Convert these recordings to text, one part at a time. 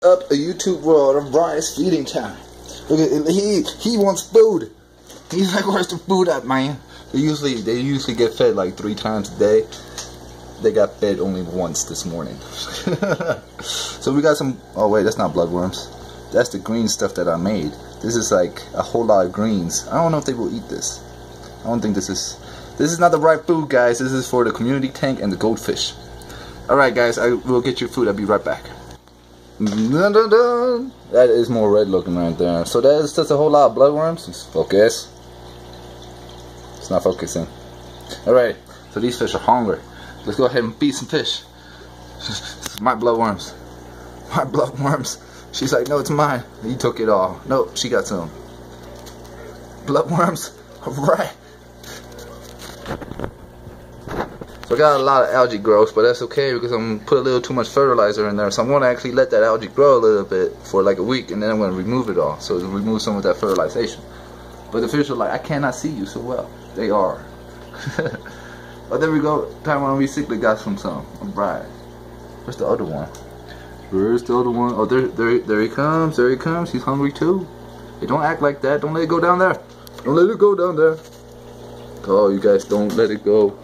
up a YouTube world of Bryce feeding time. Look at he wants food. He's like, where's the food at, man? They usually get fed like 3 times a day. They got fed only once this morning. So we got some. Oh wait, that's not bloodworms. That's the green stuff that I made. This is like a whole lot of greens. I don't know if they will eat this. I don't think this is not the right food, guys. This is for the community tank and the goldfish. Alright guys, I will get your food. I'll be right back. Dun, dun, dun. That is more red looking right there. So that is just a whole lot of bloodworms. Let's focus. It's not focusing. Alright, so these fish are hungry. Let's go ahead and feed some fish. This is my bloodworms. My bloodworms. She's like, no, it's mine. He took it all. No, she got some. Bloodworms. Alright. So I got a lot of algae growth, but that's okay because I'm gonna put a little too much fertilizer in there. So I'm gonna actually let that algae grow a little bit for like a week, and then I'm gonna remove it all. So to remove some of that fertilization. But the fish are like, I cannot see you so well. They are. But there we go. Time on recycling got some. Alright. Where's the other one? Where's the other one? Oh, there he comes. There he comes. He's hungry too. Hey, don't act like that. Don't let it go down there. Don't let it go down there. Oh, you guys, don't let it go.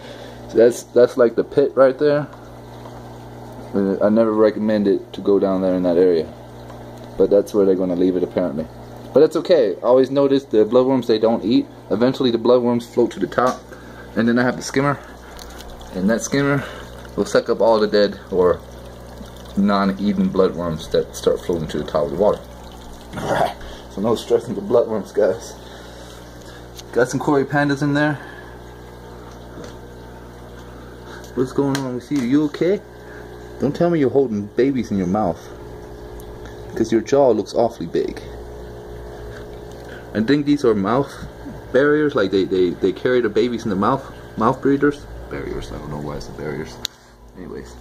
That's like the pit right there. I never recommend it to go down there in that area, but that's where they're going to leave it apparently. But that's okay. I always notice the bloodworms, they don't eat. Eventually the bloodworms float to the top, and then I have the skimmer, and that skimmer will suck up all the dead or non-eaten bloodworms that start floating to the top of the water. Alright, so no stressing the bloodworms, guys. Got some koi pandas in there. What's going on with you? You okay? Don't tell me you're holding babies in your mouth, because your jaw looks awfully big. I think these are mouth barriers, like they carry the babies in the mouth breathers. Barriers, I don't know why it's the barriers. Anyways,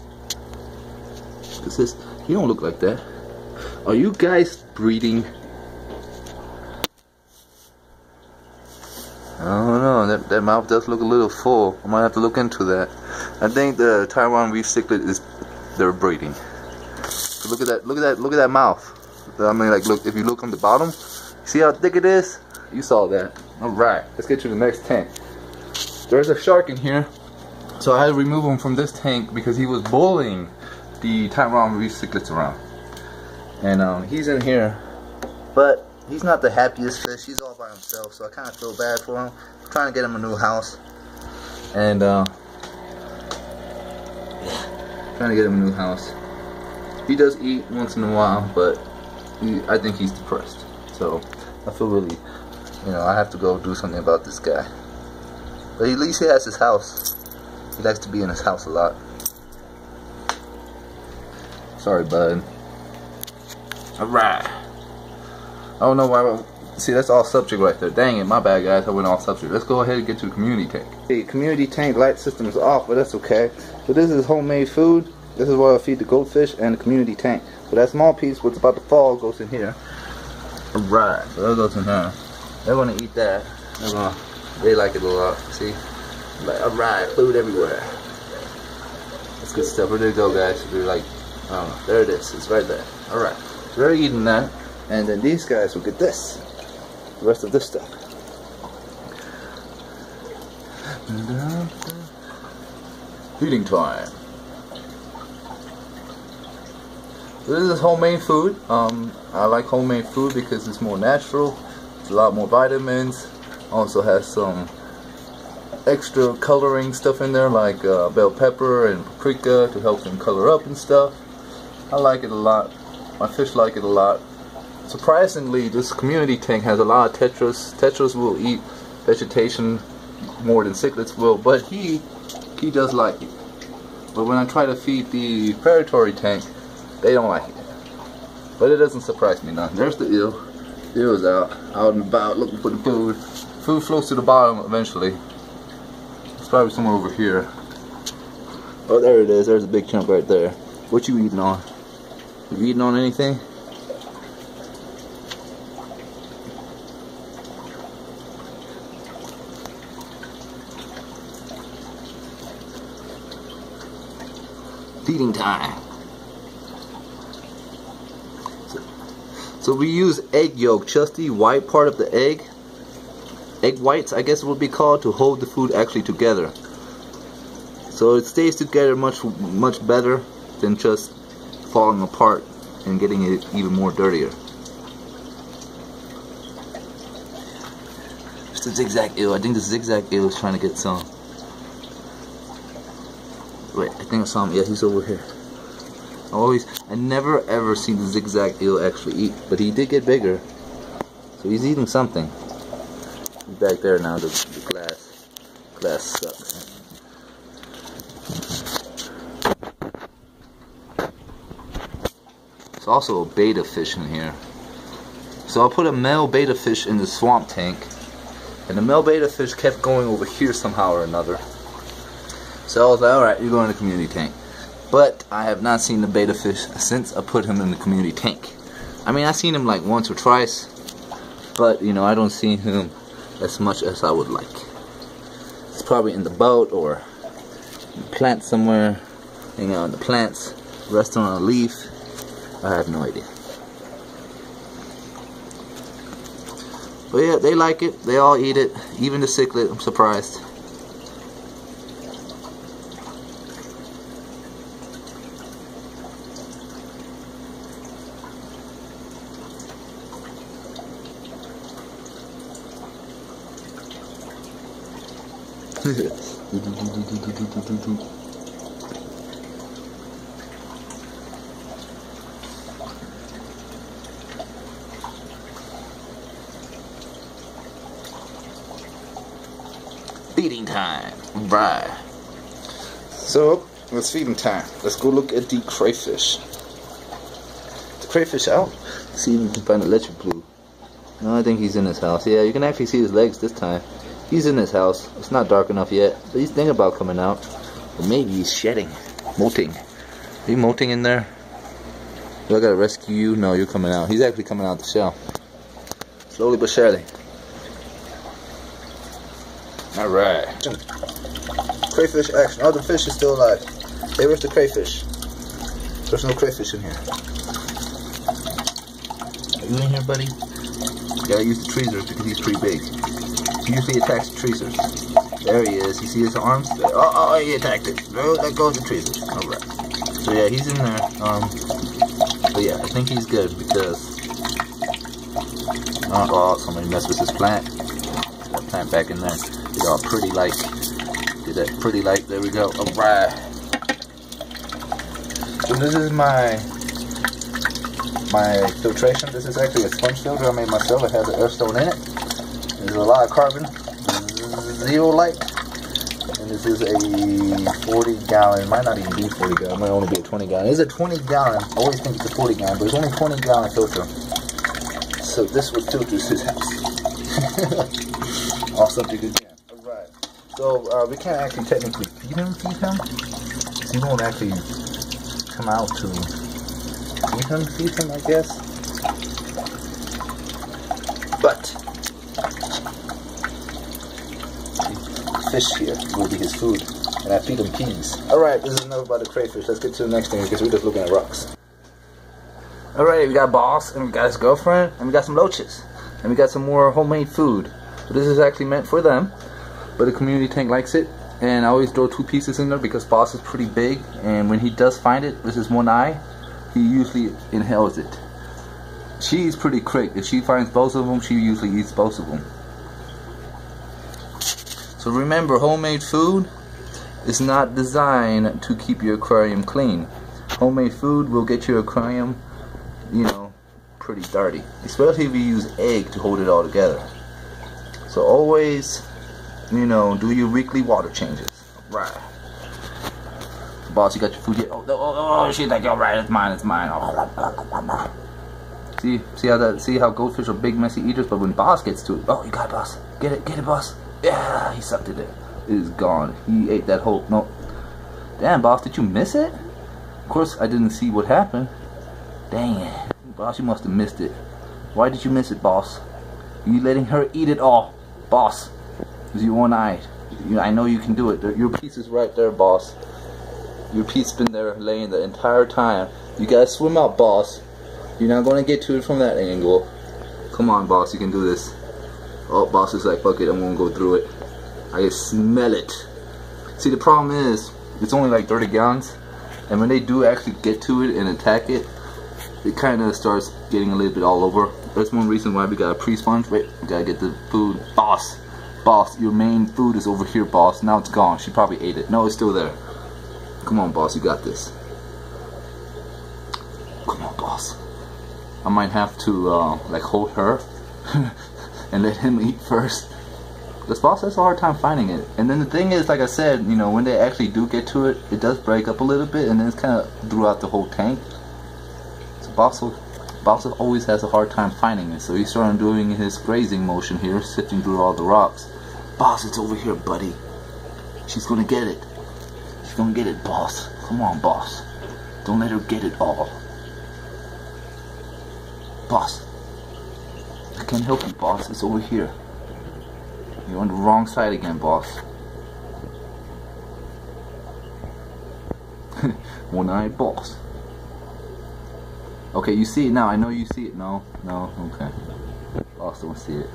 this is, you don't look like that. Are you guys breeding? I don't know, that mouth does look a little full. I might have to look into that. I think the Taiwan reef cichlid they're breeding. So look at that mouth. I mean, like, look, if you look on the bottom, see how thick it is? You saw that. Alright, let's get to the next tank. There's a shark in here, so I had to remove him from this tank because he was bullying the Taiwan reef cichlids around. And he's in here, but he's not the happiest fish. He's all by himself, so I kind of feel bad for him. I'm trying to get him a new house, and trying to get him a new house. He does eat once in a while, but I think he's depressed. So I feel really, I have to go do something about this guy. But at least he has his house. He likes to be in his house a lot. Sorry, bud. Alright. I don't know why. See, that's all subject right there. Dang it, my bad, guys. I went off subject. Let's go ahead and get to the community tank. The community tank light system is off, but that's okay. So this is homemade food. This is what I feed the goldfish and the community tank. So that small piece, what's about to fall, goes in here. Alright, so that goes in here. They're gonna eat that. They like it a lot. See? Like, alright, food everywhere. That's good stuff. Where did it go, guys? They're like, there it is. It's right there. Alright, so they're eating that. And then these guys will get this. The rest of this stuff. Feeding time. So this is homemade food. I like homemade food because it's more natural. It's a lot more vitamins. Also has some extra coloring stuff in there, like bell pepper and paprika to help them color up and stuff. I like it a lot. My fish like it a lot. Surprisingly, this community tank has a lot of tetras. Tetras will eat vegetation more than cichlids will, but he does like it. But when I try to feed the predatory tank, they don't like it. But it doesn't surprise me none. There's the eel. The eel's out and about looking for the food. Food floats to the bottom eventually. It's probably somewhere over here. Oh, there it is. There's a big chunk right there. What you eating on? You eating on anything? Feeding time. So we use egg yolk, just the white part of the egg whites, I guess it would be called, to hold the food actually together. So it stays together much better than just falling apart and getting it even more dirtier. It's the zigzag eel. I think the zigzag eel is trying to get some. Wait, I think I saw him. Yeah, he's over here. I never ever seen the zigzag eel actually eat, but he did get bigger. So he's eating something. He's back there now, the glass sucks. There's also a betta fish in here. So I put a male betta fish in the swamp tank, and the male betta fish kept going over here somehow or another. So I was like, alright, you're going to the community tank. But I have not seen the betta fish since I put him in the community tank. I mean, I've seen him like once or twice, but you know, I don't see him as much as I would like. It's probably in the boat or in the plant somewhere, hanging out in the plants, resting on a leaf. I have no idea. But yeah, they like it. They all eat it. Even the cichlid, I'm surprised. Feeding time. Right. So it's feeding time. Let's go look at the crayfish. The crayfish out. See if we can find a electric blue. No, I think he's in his house. Yeah, you can actually see his legs this time. He's in his house. It's not dark enough yet, but he's thinking about coming out. Or maybe he's shedding. Molting. Are you molting in there? Do I gotta rescue you? No, you're coming out. He's actually coming out the shell. Slowly but surely. Alright. Crayfish action. Oh, the fish is still alive. Hey, where's the crayfish? There's no crayfish in here. Are you in here, buddy? You gotta use the tweezers because he's pretty big. He usually attacks the tweezers. There he is. You see his arms? Oh, he attacked it. Oh, there goes the tweezers. Alright. So yeah, he's in there. But yeah, I think he's good because oh, somebody messed with his plant. Put that plant back in there. Get all pretty like. Get that pretty light. There we go. Alright. So this is my filtration. This is actually a sponge filter I made myself. It has an airstone in it. There's a lot of carbon, zeolite, and this is a 40 gallon, it might not even be 40 gallon, it might only be a 20 gallon. It's a 20 gallon, I always think it's a 40 gallon, but it's only a 20 gallon filter. So this would filter his house. Awesome, good jam. Alright, so we can't actually technically feed him. He won't actually come out to feed him, I guess. But fish here will be his food, and I feed him peas. Alright, this is enough about the crayfish. Let's get to the next thing because we're just looking at rocks. Alright, we got Boss, and we got his girlfriend, and we got some loaches, and we got some more homemade food. So this is actually meant for them, but the community tank likes it, and I always throw 2 pieces in there because Boss is pretty big, and when he does find it with his one eye, he usually inhales it. She's pretty quick. If she finds both of them, she usually eats both of them. So remember, homemade food is not designed to keep your aquarium clean. Homemade food will get your aquarium, you know, pretty dirty. Especially if you use egg to hold it all together. So always, you know, do your weekly water changes. Right. So Boss, you got your food here. Oh, she's like, alright, it's mine, it's mine. Oh. See how goldfish are big messy eaters, but when Boss gets to it, oh, you got it, Boss. Get it, Boss. Yeah, he sucked it in. It is gone. He ate that whole, no. Damn, Boss, did you miss it? Of course, I didn't see what happened. Dang it. Boss, you must have missed it. Why did you miss it, Boss? You letting her eat it all, Boss. Because you one-eyed. I know you can do it. Your piece is right there, Boss. Your piece been there laying the entire time. You gotta swim out, Boss. You're not gonna get to it from that angle. Come on, boss, you can do this. Oh, boss is like, fuck it, I'm gonna go through it. I can smell it. See, the problem is, it's only like 30 gallons, and when they do actually get to it and attack it, it kind of starts getting a little bit all over. That's one reason why we got a pre-sponge. Wait, we gotta get the food. Boss, your main food is over here, boss. Now it's gone. She probably ate it. No, it's still there. Come on, boss, you got this. Come on, boss. I might have to like hold her and let him eat first. Because boss has a hard time finding it. And then the thing is, like I said, you know, when they actually do get to it, it does break up a little bit, and then it's kind of throughout the whole tank. So boss always has a hard time finding it. So he started doing his grazing motion here, sifting through all the rocks. Boss, it's over here, buddy. She's gonna get it. She's gonna get it, boss. Come on, boss. Don't let her get it all. Boss, I can't help you, boss. It's over here. You're on the wrong side again, boss. One-eyed boss. Okay, you see it now. I know you see it. No, okay. Boss don't see it.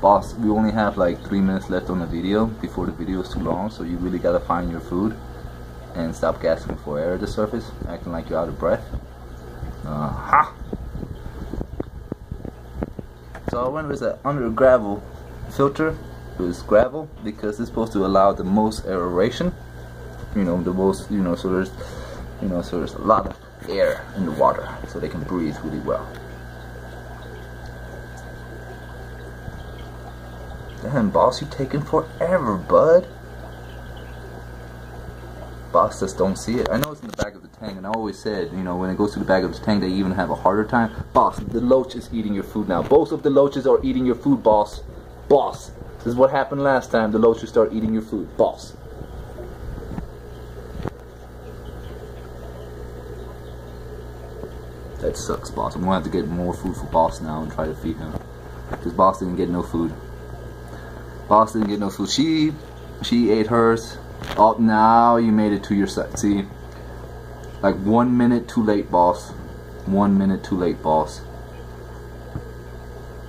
Boss, we only have like 3 minutes left on the video before the video is too long, so you really gotta find your food and stop gasping for air at the surface, acting like you're out of breath. So I went with an under gravel filter. It was gravel because it's supposed to allow the most aeration. You know, the most, you know, so there's a lot of air in the water so they can breathe really well. Damn, boss, you taking forever, bud. Boss just don't see it. I know it's in the back of the tank, and I always said, you know, when it goes to the back of the tank, they even have a harder time. Boss, the loach is eating your food now. Both of the loaches are eating your food, boss. Boss, this is what happened last time. The loaches start eating your food, boss. That sucks, boss. I'm gonna have to get more food for boss now and try to feed him, because boss didn't get no food. Boss didn't get no food. She ate hers. Oh, now you made it to your side. See, like 1 minute too late, boss. 1 minute too late, boss.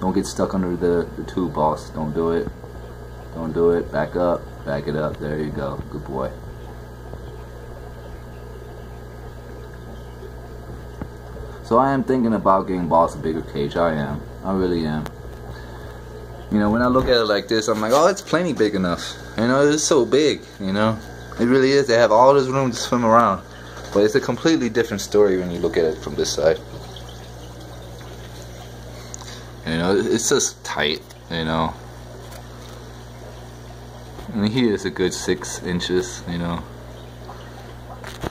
Don't get stuck under the tube, boss. Don't do it. Don't do it. Back up. Back it up. There you go. Good boy. So I am thinking about getting boss a bigger cage. I am. I really am. You know, when I look at it like this, I'm like, oh, it's plenty big enough. You know, it's so big, you know. It really is. They have all this room to swim around. But it's a completely different story when you look at it from this side. You know, it's just tight, you know. And he is a good 6 inches, you know.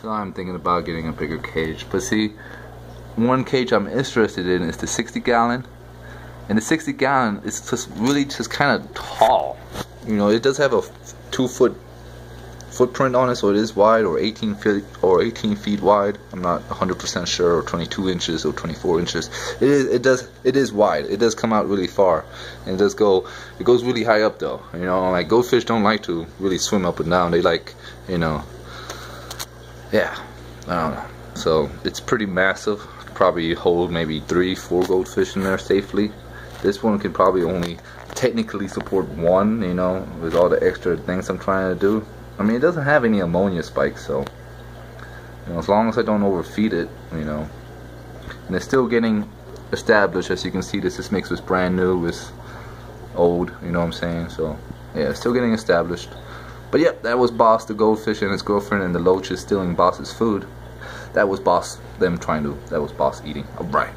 So I'm thinking about getting a bigger cage. But see, one cage I'm interested in is the 60 gallon. And the 60 gallon is just really just kind of tall. You know, it does have a 2-foot footprint on it, so it is wide, or 18 feet wide. I'm not 100% sure, or 22 inches or 24 inches. It is wide. It does come out really far, and it goes really high up though. You know, like goldfish don't like to really swim up and down. They like, you know, yeah, I don't know. So it's pretty massive. Probably hold maybe 3-4 goldfish in there safely. This one can probably only technically support 1, you know, with all the extra things I'm trying to do. I mean, it doesn't have any ammonia spikes, so, you know, as long as I don't overfeed it, you know. And it's still getting established. As you can see, this mix was brand new, it's old, you know what I'm saying? So, yeah, it's still getting established. But yep, that was Boss, the goldfish, and his girlfriend, and the loaches stealing Boss's food. That was Boss, that was Boss eating. Alright.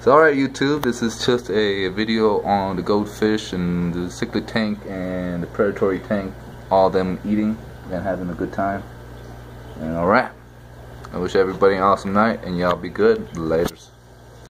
So alright YouTube, this is just a video on the goldfish and the cichlid tank and the predatory tank, all of them eating and having a good time. And alright, I wish everybody an awesome night, and y'all be good. Later.